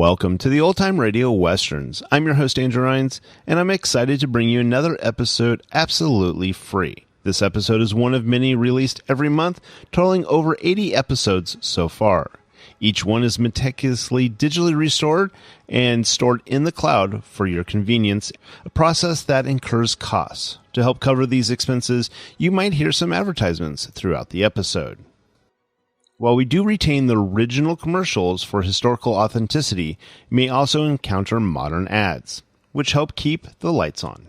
Welcome to the Old Time Radio Westerns. I'm your host, Andrew Rines, and I'm excited to bring you another episode absolutely free. This episode is one of many released every month, totaling over 80 episodes so far. Each one is meticulously digitally restored and stored in the cloud for your convenience, a process that incurs costs. To help cover these expenses, you might hear some advertisements throughout the episode. While we do retain the original commercials for historical authenticity, you may also encounter modern ads, which help keep the lights on.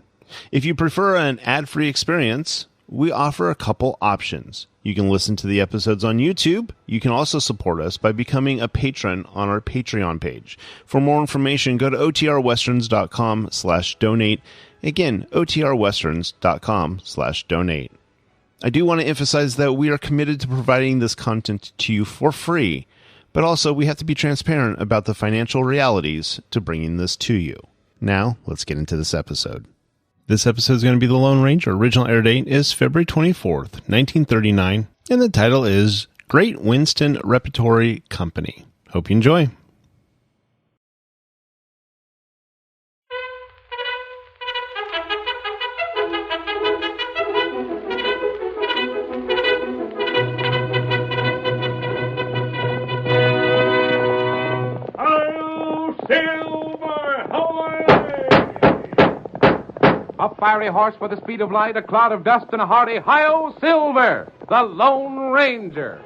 If you prefer an ad-free experience, we offer a couple options. You can listen to the episodes on YouTube. You can also support us by becoming a patron on our Patreon page. For more information, go to otrwesterns.com/donate. Again, otrwesterns.com/donate. I do want to emphasize that we are committed to providing this content to you for free, but also we have to be transparent about the financial realities to bringing this to you. Now, let's get into this episode. This episode is going to be The Lone Ranger. Original air date is February 24th, 1939, and the title is Great Winston Repertory Company. Hope you enjoy. A fiery horse with the speed of light, a cloud of dust, and a hearty Hi-Yo Silver, the Lone Ranger.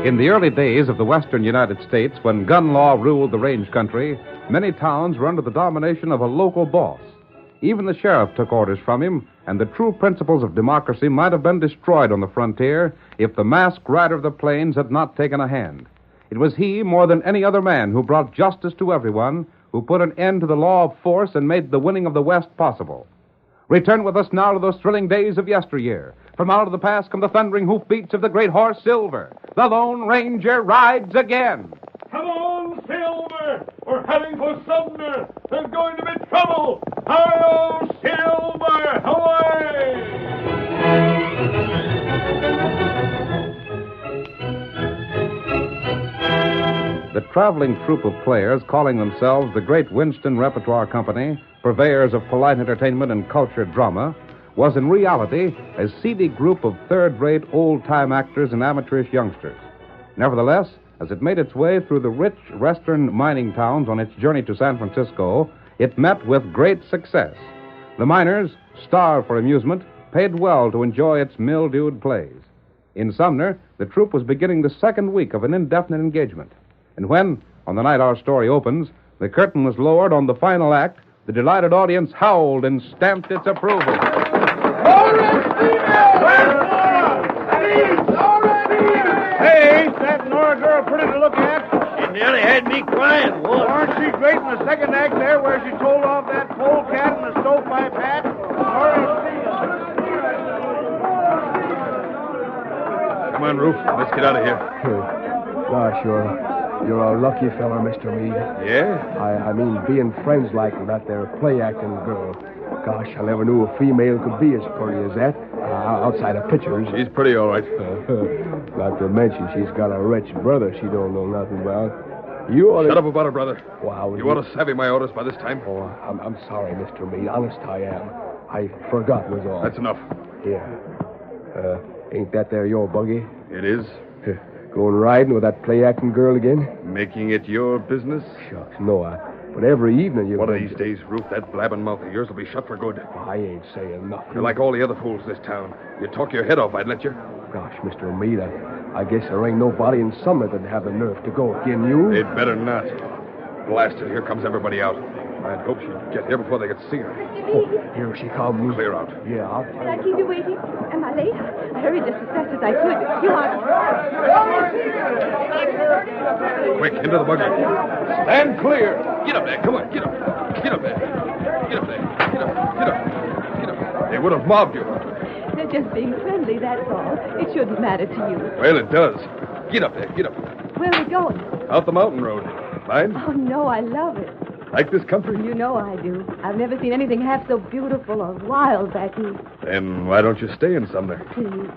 In the early days of the western United States, when gun law ruled the range country, many towns were under the domination of a local boss. Even the sheriff took orders from him, and the true principles of democracy might have been destroyed on the frontier if the masked rider of the plains had not taken a hand. It was he, more than any other man, who brought justice to everyone, who put an end to the law of force and made the winning of the West possible. Return with us now to those thrilling days of yesteryear. From out of the past come the thundering hoofbeats of the great horse Silver. The Lone Ranger rides again. Come on, Silver! We're heading for Sumner! There's going to be trouble! Hi-yo, Silver! Away! The traveling troupe of players calling themselves the Great Winston Repertory Company, purveyors of polite entertainment and cultured drama, was in reality a seedy group of third-rate old-time actors and amateurish youngsters. Nevertheless, as it made its way through the rich western mining towns on its journey to San Francisco, it met with great success. The miners, starved for amusement, paid well to enjoy its mildewed plays. In Sumner, the troupe was beginning the second week of an indefinite engagement. And when, on the night our story opens, the curtain was lowered on the final act, the delighted audience howled and stamped its approval. Hey, ain't that Nora girl pretty to look at? She nearly had me crying, Wolf. Aren't she great in the second act there where she told off that polecat and the stovepipe on, Roof. Let's get out of here. Gosh, you're a lucky fella, Mr. Meade. Yeah? I mean, being friends like that there play-acting girl. Gosh, I never knew a female could be as pretty as that, outside of pictures. She's pretty all right. Not to mention she's got a rich brother she don't know nothing about. You ought to... Shut up about her, brother. Wow. You ought to savvy my orders by this time. Oh, I'm sorry, Mr. Meade. Honest, I am. I forgot was all. That's enough. Yeah. Ain't that there your buggy? It is. Going riding with that play-acting girl again? Making it your business? Shucks, no, but every evening you... One of these days, Roof, that blabbing mouth of yours will be shut for good. I ain't saying nothing. You're like all the other fools in this town. You talk your head off, I'd let you. Gosh, Mr. Meade, I guess there ain't nobody in Sumner that'd have the nerve to go again you. They'd better not. Blast it, here comes everybody out. I'd hope she'd get here before they could see her. Oh, here she comes. Clear out. Yeah, I'll... Did I keep you waiting? Am I late? I hurried just as fast as I could. You are... Quick, into the buggy. Stand clear. Get up there. Come on, get up. Get up there. Get up there. Get up. Get up. Get up. They would have mobbed you. They're just being friendly, that's all. It shouldn't matter to you. Well, it does. Get up there. Get up. Where are we going? Out the mountain road. Fine? Oh, no, I love it. Like this country? You know I do. I've never seen anything half so beautiful or wild back east. Then why don't you stay in Sumner? Please.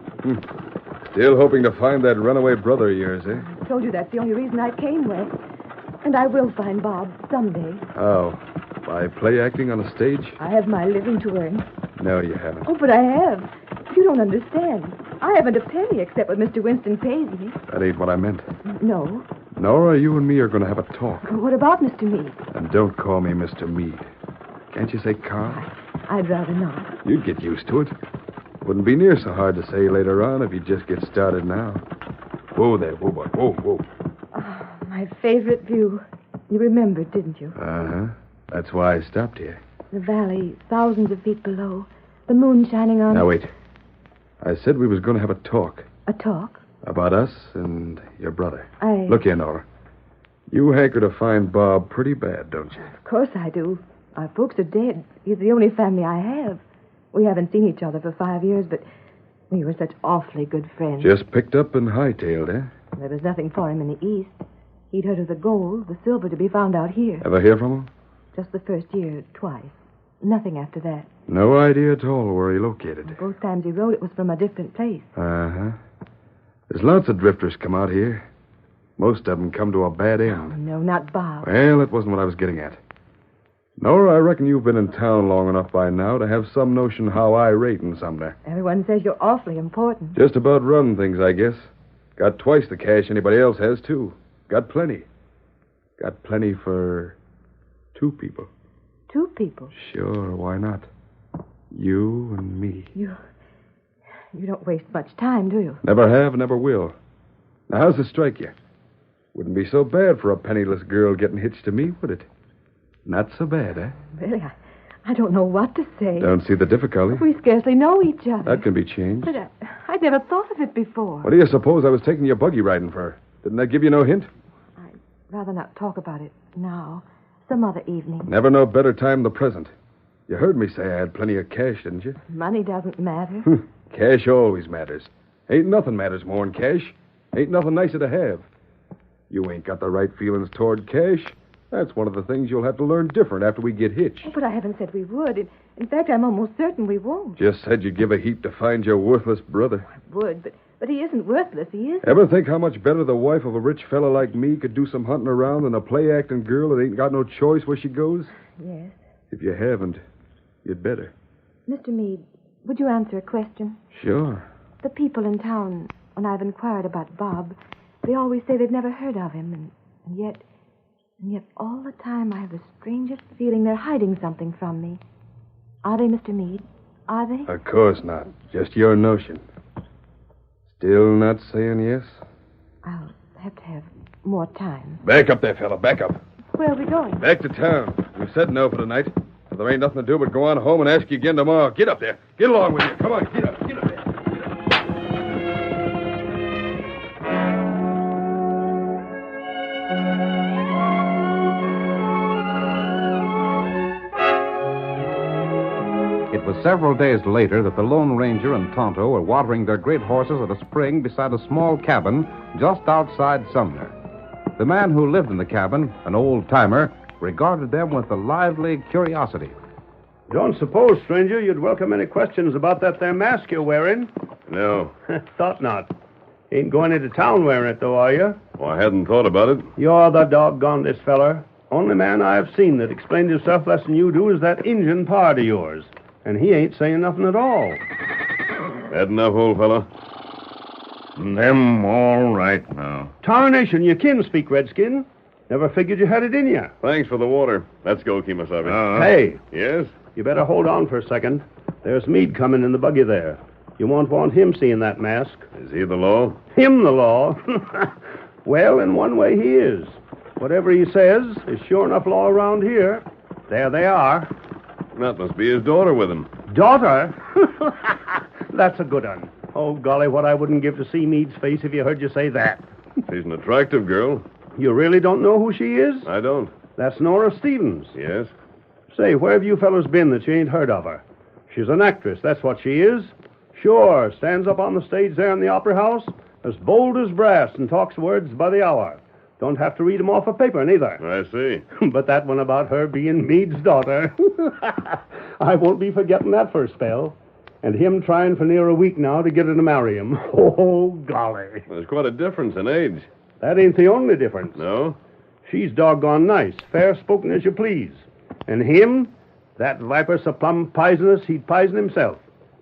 Still hoping to find that runaway brother of yours, eh? I told you that's the only reason I came west. And I will find Bob someday. How? By play acting on a stage? I have my living to earn. No, you haven't. Oh, but I have. You don't understand. I haven't a penny except what Mr. Winston pays me. That ain't what I meant. No. Nora, you and me are going to have a talk. What about Mr. Meade? And don't call me Mr. Meade. Can't you say Carl? I'd rather not. You'd get used to it. Wouldn't be near so hard to say later on if you just get started now. Whoa there, whoa, boy. Whoa, whoa. Oh, my favorite view. You remembered, didn't you? Uh-huh. That's why I stopped here. The valley, thousands of feet below. The moon shining on... Now, wait. I said we was going to have a talk. A talk? About us and your brother. I... Look here, Nora. You hanker to find Bob pretty bad, don't you? Of course I do. Our folks are dead. He's the only family I have. We haven't seen each other for 5 years, but we were such awfully good friends. Just picked up and hightailed, eh? There was nothing for him in the East. He'd heard of the gold, the silver to be found out here. Ever hear from him? Just the first year, twice. Nothing after that. No idea at all where he located. Both times he wrote, it was from a different place. Uh-huh. There's lots of drifters come out here. Most of them come to a bad end. Oh, no, not Bob. Well, that wasn't what I was getting at. Nora, I reckon you've been in town long enough by now to have some notion how I rate in Sumner. Everyone says you're awfully important. Just about run things, I guess. Got twice the cash anybody else has, too. Got plenty. Got plenty for 2 people. 2 people? Sure, why not? You and me. You don't waste much time, do you? Never have, never will. Now, how's it strike you? Wouldn't be so bad for a penniless girl getting hitched to me, would it? Not so bad, eh? Really, I don't know what to say. Don't see the difficulty. We scarcely know each other. That can be changed. But I'd never thought of it before. What do you suppose I was taking your buggy riding for? Didn't I give you no hint? I'd rather not talk about it now. Some other evening. Never no better time than the present. You heard me say I had plenty of cash, didn't you? Money doesn't matter. Cash always matters. Ain't nothing matters more than cash. Ain't nothing nicer to have. You ain't got the right feelings toward cash. That's one of the things you'll have to learn different after we get hitched. But I haven't said we would. In fact, I'm almost certain we won't. Just said you'd give a heap to find your worthless brother. I would, but he isn't worthless. He is. Ever think how much better the wife of a rich fella like me could do some hunting around than a play-acting girl that ain't got no choice where she goes? Yes. If you haven't, you'd better. Mr. Meade, would you answer a question? Sure. The people in town, when I've inquired about Bob, they always say they've never heard of him, and yet all the time I have the strangest feeling they're hiding something from me. Are they, Mr. Meade? Are they? Of course not. Just your notion. Still not saying yes? I'll have to have more time. Back up there, fella. Back up. Where are we going? Back to town. We've said no for tonight. So there ain't nothing to do but go on home and ask you again tomorrow. Get up there. Get along with you. Come on, get up. Get up there. It was several days later that the Lone Ranger and Tonto were watering their great horses at a spring beside a small cabin just outside Sumner. The man who lived in the cabin, an old-timer, regarded them with a lively curiosity. Don't suppose, stranger, you'd welcome any questions about that there mask you're wearing? No. Thought not. Ain't going into town wearing it, though, are you? Well, I hadn't thought about it. You're the doggonedest feller. Only man I've seen that explained himself less than you do is that Injun pard of yours. And he ain't saying nothing at all. Had enough, old fellow? Them all right now. Tarnation, you can speak, Redskin. Never figured you had it in you. Thanks for the water. Let's go, Kemosabe. Hey, Yes? you better hold on for a second. There's Meade coming in the buggy there. You won't want him seeing that mask. Is he the law? Him the law? Well, in one way he is. Whatever he says is sure enough law around here. There they are. That must be his daughter with him. Daughter? That's a good one. Oh, golly, what I wouldn't give to see Meade's face if you heard you say that. She's an attractive girl. You really don't know who she is? I don't. That's Nora Stevens. Yes? Say, where have you fellows been that you ain't heard of her? She's an actress, that's what she is. Sure, stands up on the stage there in the Opera House, as bold as brass and talks words by the hour. Don't have to read 'em off a paper, neither. I see. But that one about her being Meade's daughter, I won't be forgetting that for a spell. And him trying for near a week now to get her to marry him. Oh, golly. There's quite a difference in age. That ain't the only difference. No? She's doggone nice, fair-spoken as you please. And him, that viper so plumb poisonous he'd poison himself.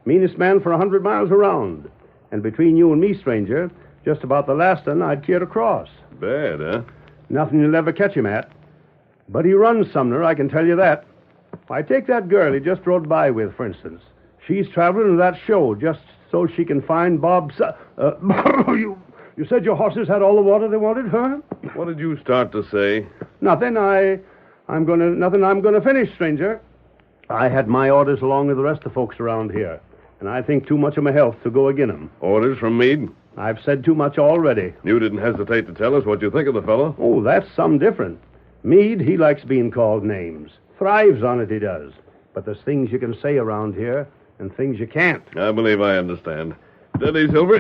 Meanest man for 100 miles around. And between you and me, stranger, just about the last one I'd care to cross. Bad, huh? Nothing you'll ever catch him at. But he runs Sumner, I can tell you that. Why, take that girl he just rode by with, for instance. She's traveling to that show just so she can find Bob You said your horses had all the water they wanted, huh? What did you start to say? Nothing. I'm gonna finish, stranger. I had my orders along with the rest of the folks around here, and I think too much of my health to go agin 'em. Orders from Meade? I've said too much already. You didn't hesitate to tell us what you think of the fellow. Oh, that's some different. Meade, he likes being called names. Thrives on it, he does. But there's things you can say around here, and things you can't. I believe I understand. Steady, Silver.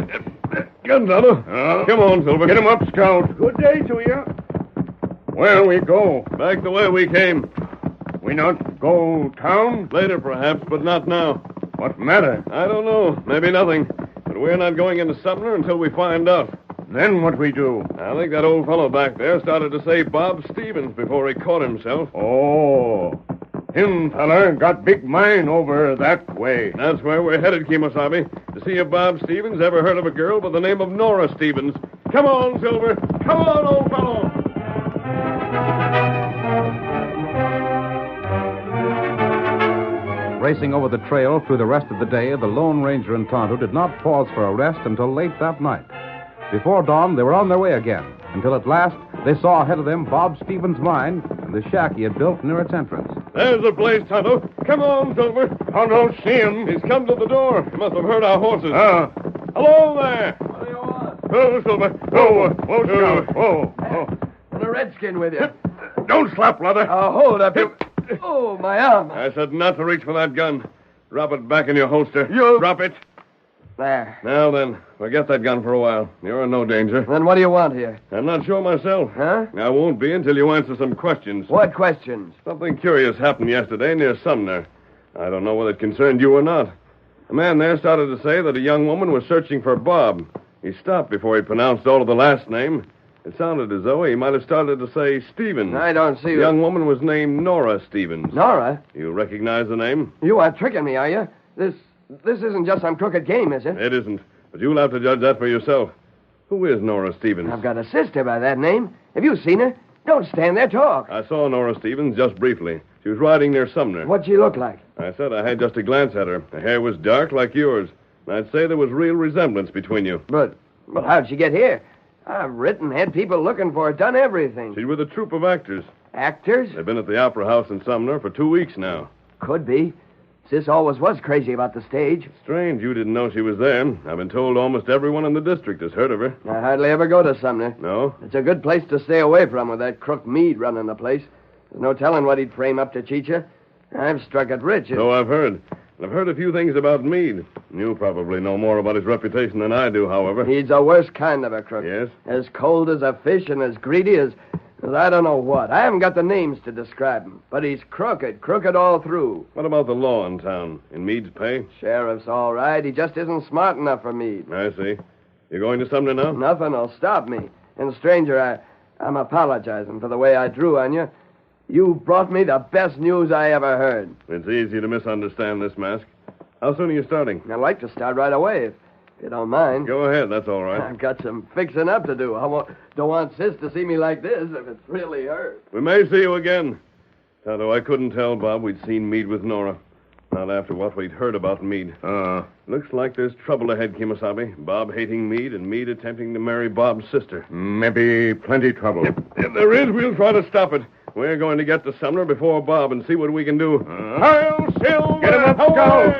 Guns out of. Come on, Silver. Get him up, Scout. Good day to you. Where we go? Back the way we came. We not go town? Later, perhaps, but not now. What matter? I don't know. Maybe nothing. But we're not going into Sumner until we find out. Then what we do? I think that old fellow back there started to say Bob Stevens before he caught himself. Oh, him feller got big mine over that way. That's where we're headed, Kemosabe. To see if Bob Stevens ever heard of a girl by the name of Nora Stevens. Come on, Silver. Come on, old fellow. Racing over the trail through the rest of the day, the Lone Ranger and Tonto did not pause for a rest until late that night. Before dawn, they were on their way again, until at last they saw ahead of them Bob Stevens' mine and the shack he had built near its entrance. There's the place, Tonto. Come on, Silver. I don't see him. He's come to the door. He must have heard our horses. Hello there. What do you want? Oh, Silver. Whoa, Scout. Whoa. And a redskin with you. Don't slap, brother. Hold up. Oh, my arm. I said not to reach for that gun. Drop it back in your holster. You- Drop it. There. Now then, forget that gun for a while. You're in no danger. Then what do you want here? I'm not sure myself. Huh? I won't be until you answer some questions. What questions? Something curious happened yesterday near Sumner. I don't know whether it concerned you or not. A man there started to say that a young woman was searching for Bob. He stopped before he pronounced all of the last name. It sounded as though he might have started to say Stevens. I don't see The young woman was named Nora Stevens. Nora? You recognize the name? You are tricking me, are you? This isn't just some crooked game, is it? It isn't. But you'll have to judge that for yourself. Who is Nora Stevens? I've got a sister by that name. Have you seen her? Don't stand there, talk. I saw Nora Stevens just briefly. She was riding near Sumner. What'd she look like? I said I had just a glance at her. Her hair was dark like yours. And I'd say there was real resemblance between you. But how'd she get here? I've written, had people looking for her, done everything. She's with a troupe of actors. Actors? They've been at the Opera House in Sumner for 2 weeks now. Could be. Sis always was crazy about the stage. Strange you didn't know she was there. I've been told almost everyone in the district has heard of her. I hardly ever go to Sumner. No? It's a good place to stay away from with that crook Meade running the place. There's no telling what he'd frame up to cheat you. I've struck it rich. So I've heard. I've heard a few things about Meade. You probably know more about his reputation than I do, however. He's the worst kind of a crook. Yes? As cold as a fish and as greedy as I don't know what. I haven't got the names to describe him, but he's crooked all through. What about the law in town? In Meade's pay? Sheriff's all right. He just isn't smart enough for Meade. I see. You going to Sumner now? Nothing will stop me. And, stranger, I'm apologizing for the way I drew on you. You brought me the best news I ever heard. It's easy to misunderstand this, Mask. How soon are you starting? I'd like to start right away, if you don't mind. Go ahead, that's all right. I've got some fixing up to do. Don't want Sis to see me like this if it's really her. We may see you again. Tonto, I couldn't tell Bob we'd seen Meade with Nora. Not after what we'd heard about Meade. Looks like there's trouble ahead, Kemosabe. Bob hating Meade and Meade attempting to marry Bob's sister. Maybe plenty trouble. If there is, we'll try to stop it. We're going to get to Sumner before Bob and see what we can do. Hail Silver! Get him up, go!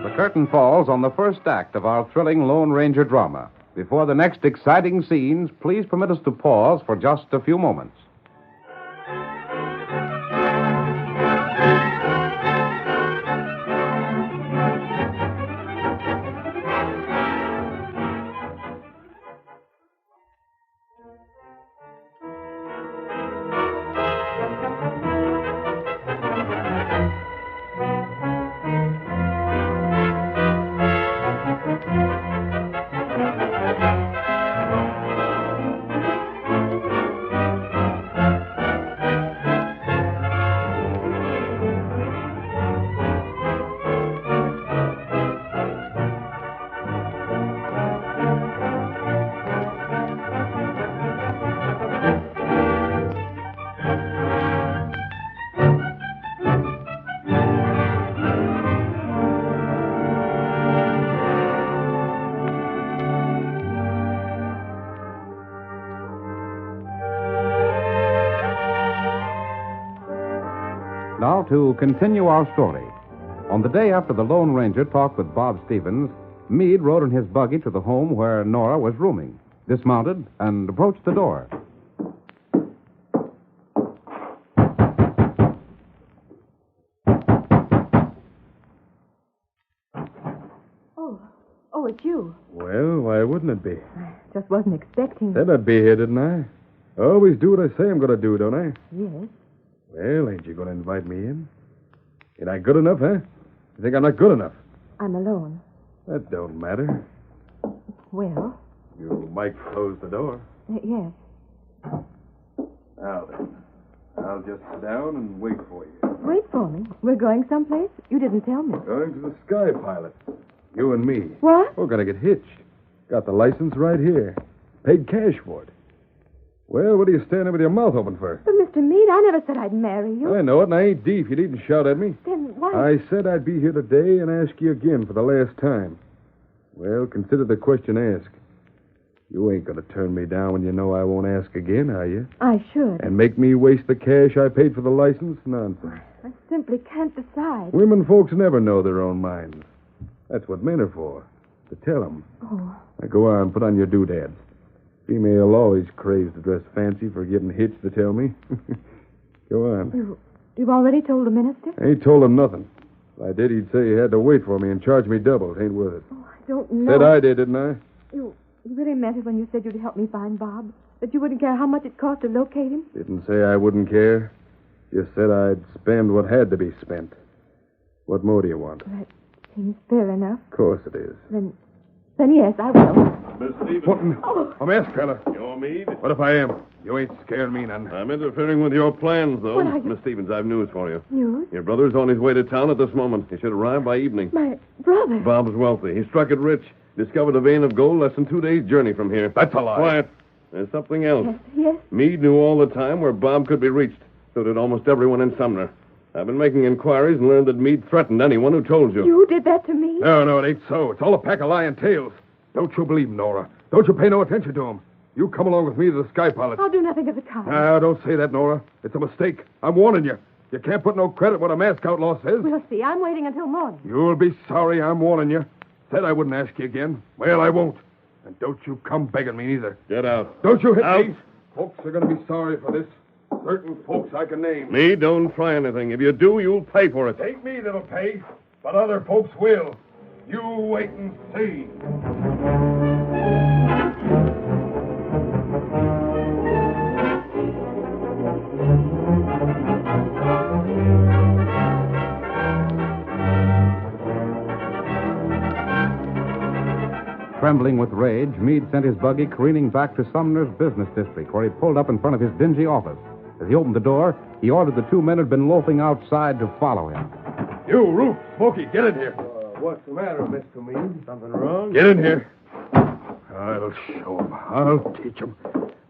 The curtain falls on the first act of our thrilling Lone Ranger drama. Before the next exciting scenes, please permit us to pause for just a few moments. Now, to continue our story. On the day after the Lone Ranger talked with Bob Stevens, Meade rode in his buggy to the home where Nora was rooming, dismounted, and approached the door. Oh, it's you. Well, why wouldn't it be? I just wasn't expecting... Said I'd be here, didn't I? I always do what I say I'm going to do, don't I? Yes. Well, ain't you going to invite me in? Ain't I good enough, huh? You think I'm not good enough? I'm alone. That don't matter. Well? You might close the door. Yes. Now then, I'll just sit down and wait for you. Wait for me. We're going someplace? You didn't tell me. Going to the Sky Pilot. You and me. What? We're going to get hitched. Got the license right here. Paid cash for it. Well, what are you standing with your mouth open for? But, Mr. Meade, I never said I'd marry you. I know it, and I ain't deaf. You needn't shout at me. Then why... I said I'd be here today and ask you again for the last time. Well, consider the question asked. You ain't going to turn me down when you know I won't ask again, are you? I should. And make me waste the cash I paid for the license? Nonsense. I simply can't decide. Women folks never know their own minds. That's what men are for, to tell them. Oh. Now go on, put on your doodads. Female always craves to dress fancy for getting hitched, to tell me. Go on. You've already told the minister? I ain't told him nothing. If I did, he'd say he had to wait for me and charge me double. It ain't worth it. Oh, I don't know. Said I did, didn't I? You really meant it when you said you'd help me find Bob? That you wouldn't care how much it cost to locate him? Didn't say I wouldn't care. Just said I'd spend what had to be spent. What more do you want? That seems fair enough. Of course it is. Then yes, I will. Miss Stevens. What? I'm asked, fella. You're Meade? What if I am? You ain't scaring me none. I'm interfering with your plans, though. What are you- Miss Stevens, I've news for you. News? Your brother's on his way to town at this moment. He should arrive by evening. My brother. Bob's wealthy. He struck it rich. Discovered a vein of gold less than 2 days' journey from here. That's a lie. Quiet. There's something else. Yes. Meade knew all the time where Bob could be reached. So did almost everyone in Sumner. I've been making inquiries and learned that Meade threatened anyone who told you. You did that to me? No, it ain't so. It's all a pack of lying tales. Don't you believe him, Nora. Don't you pay no attention to him. You come along with me to the Sky Pilot. I'll do nothing of the kind. Now, don't say that, Nora. It's a mistake. I'm warning you. You can't put no credit what a mask outlaw says. We'll see. I'm waiting until morning. You'll be sorry I'm warning you. Said I wouldn't ask you again. Well, I won't. And don't you come begging me neither. Get out. Don't you hit Out. me. Folks are going to be sorry for this. Certain folks I can name. Me, don't try anything. If you do, you'll pay for it. Ain't me that'll pay, but other folks will. You wait and see. Trembling with rage, Meade sent his buggy careening back to Sumner's business district, where he pulled up in front of his dingy office. As he opened the door, he ordered the two men who had been loafing outside to follow him. You, Roof, Smokey, get in here. What's the matter, Mr. Meade? Something wrong? Get in here. I'll show 'em. I'll teach 'em.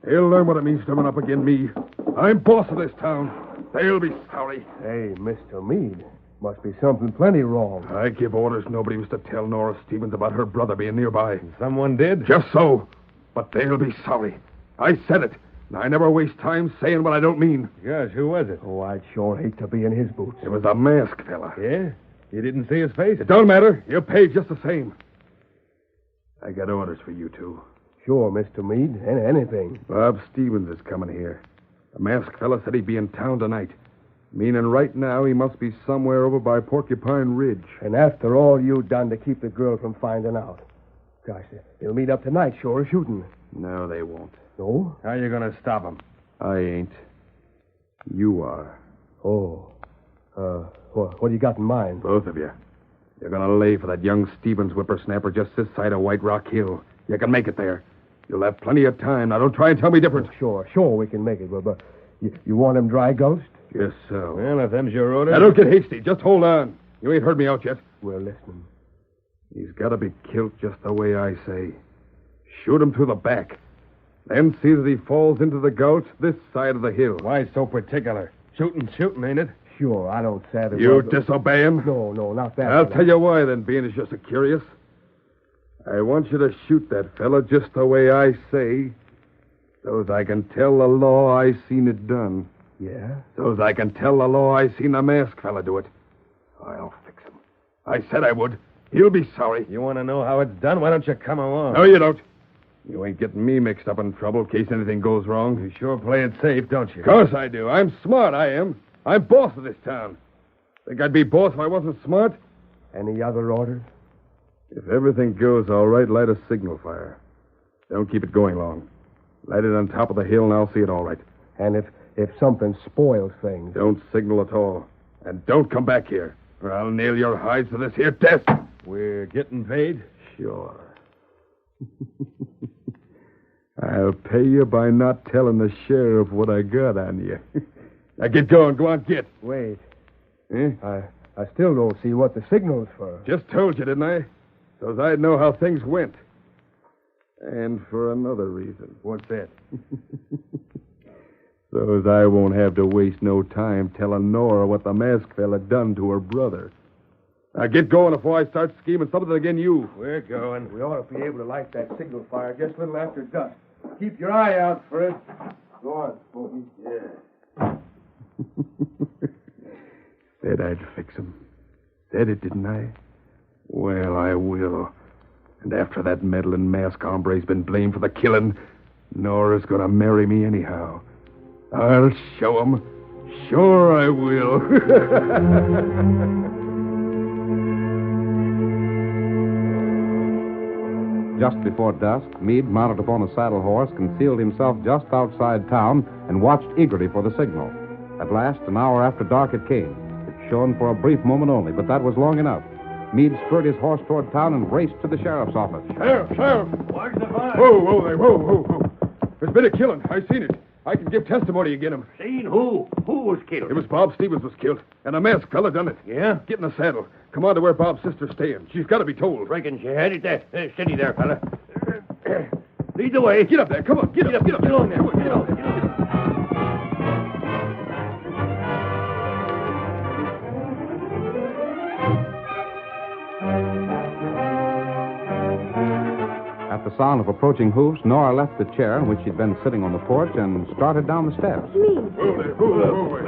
They'll learn what it means to run up against me. I'm boss of this town. They'll be sorry. Hey, Mr. Meade. Must be something plenty wrong. I give orders nobody was to tell Nora Stevens about her brother being nearby. Someone did? Just so. But they'll be sorry. I said it. And I never waste time saying what I don't mean. Gosh, who was it? Oh, I'd sure hate to be in his boots. It was a masked fella. Yeah? You didn't see his face? It don't matter. You're paid just the same. I got orders for you two. Sure, Mr. Meade. Anything. Bob Stevens is coming here. The masked fella said he'd be in town tonight. Meaning right now he must be somewhere over by Porcupine Ridge. And after all you done to keep the girl from finding out. Gosh, they'll meet up tonight, sure, shooting. No, they won't. No? How you going to stop them? I ain't. You are. Oh. What do you got in mind? Both of you. You're going to lay for that young Stevens whippersnapper just this side of White Rock Hill. You can make it there. You'll have plenty of time. Now, don't try and tell me different. Sure, we can make it. But you want him dry ghost? Yes, so. Well, if them's your orders... Now, don't get hasty. Just hold on. You ain't heard me out yet. We're listening. He's got to be killed just the way I say. Shoot him through the back. Then see that he falls into the gulch this side of the hill. Why so particular? Shooting, ain't it? Sure, I don't savvy. You disobey him? No, not that. I'll tell you why, then, being as you're so curious. I want you to shoot that fella just the way I say, so as I can tell the law I seen it done. Yeah? So as I can tell the law I seen the masked fella do it. I'll fix him. I said I would. He'll be sorry. You want to know how it's done? Why don't you come along? No, you don't. You ain't getting me mixed up in trouble in case anything goes wrong. You sure play it safe, don't you? Of course I do. I'm smart, I am. I'm boss of this town. Think I'd be boss if I wasn't smart? Any other orders? If everything goes all right, light a signal fire. Don't keep it going long. Light it on top of the hill and I'll see it all right. And if something spoils things... Don't signal at all. And don't come back here, or I'll nail your hides to this here desk. We're getting paid? Sure. I'll pay you by not telling the sheriff what I got on you. Now get going. Go on, get. Wait. Eh? I still don't see what the signal's for. Just told you, didn't I? So as I'd know how things went. And for another reason. What's that? So as I won't have to waste no time telling Nora what the masked fella done to her brother. Now get going before I start scheming something against you. We're going. We ought to be able to light that signal fire just a little after dusk. Keep your eye out for it. Go on, Smokey. Yeah. Said I'd fix him. Said it, didn't I? Well, I will. And after that meddling masked hombre's been blamed for the killing, Nora's gonna marry me anyhow. I'll show him. Sure I will. Just before dusk, Meade, mounted upon a saddle horse, concealed himself just outside town and watched eagerly for the signal. At last, an hour after dark, it came. It shone for a brief moment only, but that was long enough. Meade spurred his horse toward town and raced to the sheriff's office. Sheriff! What's the fire? Whoa. There's been a killing. I seen it. I can give testimony against him. Seen who? Who was killed? It was Bob Stevens was killed, and a masked fella done it. Yeah? Get in the saddle. Come on to where Bob's sister's staying. She's got to be told. Reckon she had it there. Steady there, fella. Lead the way. Get up there. Come on. Get up. Get on there. Get on. At the sound of approaching hoofs, Nora left the chair in which she'd been sitting on the porch and started down the steps. Meade. Whoa.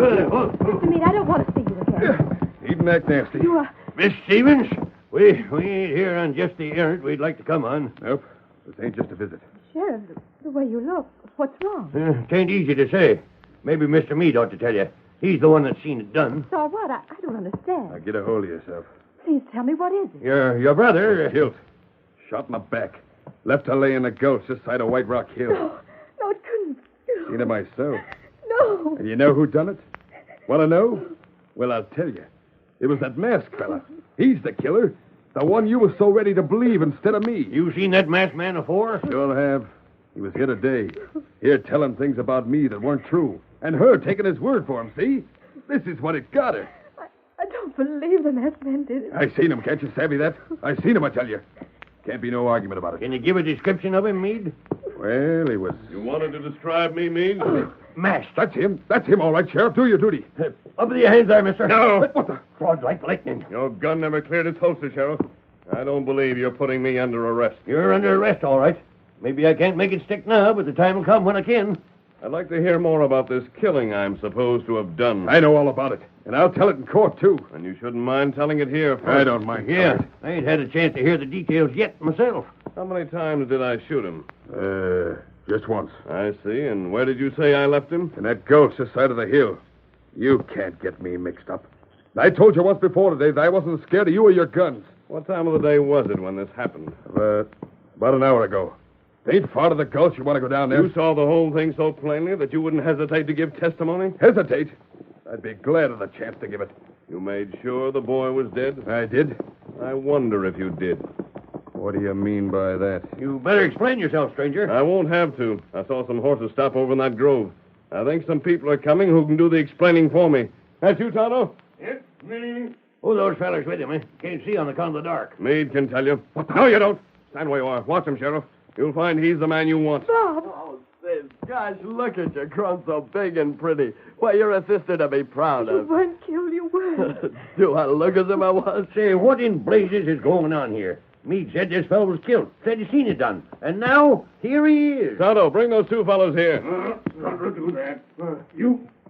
Mr. Meade, I don't want to see you again. Needn't act nasty. You are... Miss Stevens, We ain't here on just the errand we'd like to come on. Nope. This ain't just a visit. Sheriff, the way you look, what's wrong? It ain't easy to say. Maybe Mr. Meade ought to tell you. He's the one that's seen it done. Saw what? I don't understand. Now get a hold of yourself. Please tell me, what is it? Your brother... Killed. Shot in the back. Left to lay in the gulch this side of White Rock Hill. No, it couldn't. Seen it myself. No. And you know who done it? Want to know? Well, I'll tell you. It was that masked fella. He's the killer. The one you were so ready to believe instead of me. You seen that masked man afore? Sure have. He was here today. Here telling things about me that weren't true. And her taking his word for him, see? This is what it got her. I don't believe the masked man did it. I seen him. Can't you savvy that? I seen him, I tell you. Can't be no argument about it. Can you give a description of him, Meade? Well, he was... You wanted to describe me, Meade? Masked. That's him. That's him, all right, Sheriff. Do your duty. Up with your hands there, mister. No. What the... Fraud like lightning. Your gun never cleared its holster, Sheriff. I don't believe you're putting me under arrest. You're under arrest, all right. Maybe I can't make it stick now, but the time will come when I can. I'd like to hear more about this killing I'm supposed to have done. I know all about it. And I'll tell it in court, too. And you shouldn't mind telling it here first. I don't mind. Yeah, I ain't had a chance to hear the details yet myself. How many times did I shoot him? Just once. I see. And where did you say I left him? In that gulch this side of the hill. You can't get me mixed up. I told you once before today that I wasn't scared of you or your guns. What time of the day was it when this happened? About an hour ago. Ain't far to the gulch. You want to go down there? You saw the whole thing so plainly that you wouldn't hesitate to give testimony? Hesitate? I'd be glad of the chance to give it. You made sure the boy was dead? I did. I wonder if you did. What do you mean by that? You better explain yourself, stranger. I won't have to. I saw some horses stop over in that grove. I think some people are coming who can do the explaining for me. That's you, Tonto? Yes, me. Who those fellas with him, eh? Can't see on account of the dark. Meade can tell you. What the... No, you don't. Stand where you are. Watch him, Sheriff. You'll find he's the man you want. Bob! Oh, Sis, gosh, look at you, grown so big and pretty. Why, you're a sister to be proud You of. weren't killed, you weren't. Do I look as if I was? Say, what in blazes is going on here? Meade said this fellow was killed. Said he seen it done. And now, here he is. Tonto, bring those two fellows here. Do that.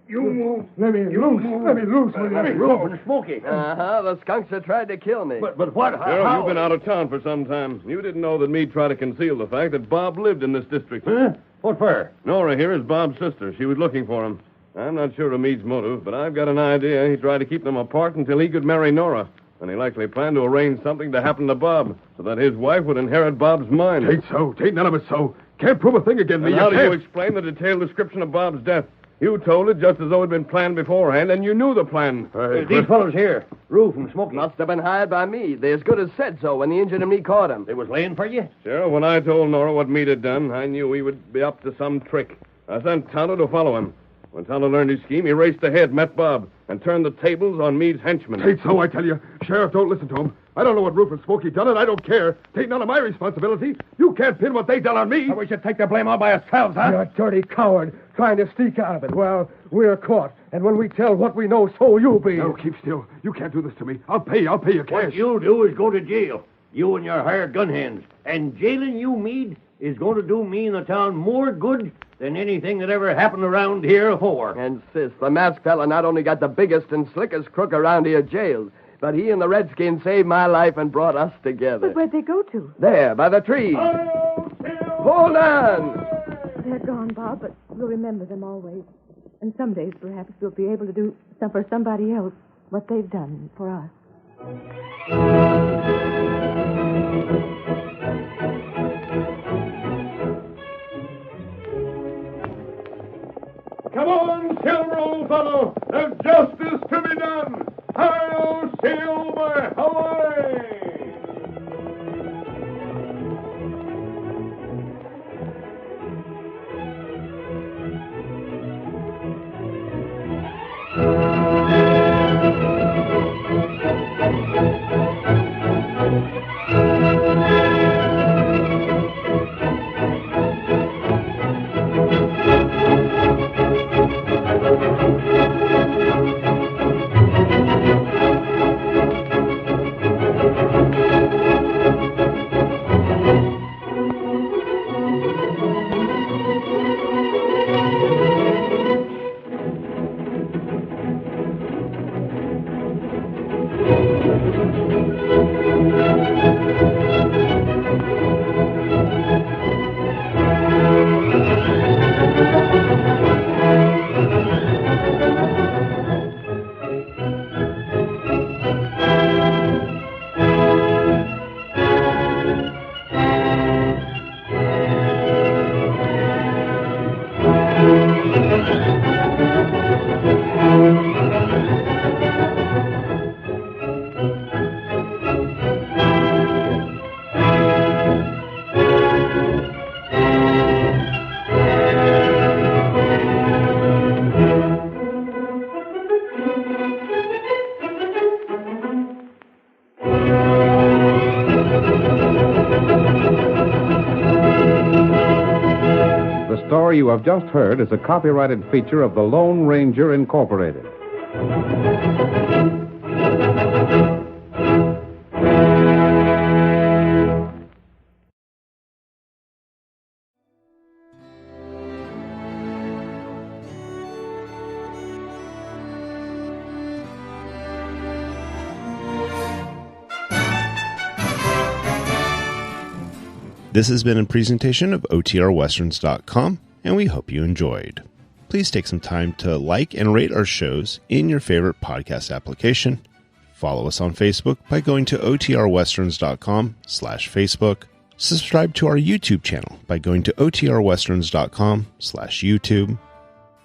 You move. Let me loose. Let me loose. Let me rope and Smoky. Uh-huh, the skunks that tried to kill me. But what? Sheriff, How? you've been out of town for some time. You didn't know that Meade tried to conceal the fact that Bob lived in this district. Huh? What for? Nora here is Bob's sister. She was looking for him. I'm not sure of Meade's motive, but I've got an idea he tried to keep them apart until he could marry Nora. And he likely planned to arrange something to happen to Bob so that his wife would inherit Bob's mine. Tain't so. Tain't none of it so. Can't prove a thing against me. And how do you can't. explain the detailed description of Bob's death? You told it just as though it had been planned beforehand, and you knew the plan. These fellows here, Roof and Smoky. Must have been hired by me. They as good as said so when the Injun and me caught him. They was laying for you? Sheriff, when I told Nora what Meade had done, I knew he would be up to some trick. I sent Tonto to follow him. When Tonto learned his scheme, he raced ahead, met Bob, and turned the tables on Meade's henchmen. Tain't so, I tell you. Sheriff, don't listen to him. I don't know what Roof and Smoky done it. I don't care. Tain't none of my responsibility. You can't pin what they done on me. We should take the blame all by ourselves, huh? You're a dirty coward, trying to sneak out of it. Well, we're caught, and when we tell what we know, so you'll be. No, keep still. You can't do this to me. I'll pay you cash. What you'll do is go to jail. You and your hired gun hands. And jailing you, Meade, is going to do me and the town more good than anything that ever happened around here afore. And, Sis, the masked fella not only got the biggest and slickest crook around here jailed, but he and the Redskin saved my life and brought us together. But where'd they go to? There, by the trees. Hold on! They're gone, Bob, but we'll remember them always. And some days, perhaps, we'll be able to do for somebody else what they've done for us. Come on, Silver, old fellow. There's justice to be done. Hi-yo, Silver, away! story you have just heard is a copyrighted feature of the Lone Ranger Incorporated. This has been a presentation of OTRWesterns.com, and we hope you enjoyed. Please take some time to like and rate our shows in your favorite podcast application. Follow us on Facebook by going to OTRWesterns.com/Facebook. Subscribe to our YouTube channel by going to OTRWesterns.com/YouTube.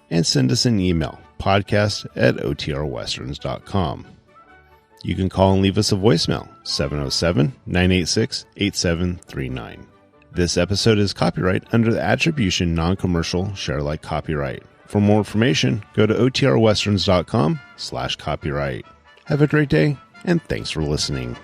And send us an email, podcast@OTRWesterns.com. You can call and leave us a voicemail, 707-986-8739. This episode is copyright under the Attribution Non-Commercial Share Alike Copyright. For more information, go to OTRWesterns.com/copyright. Have a great day, and thanks for listening.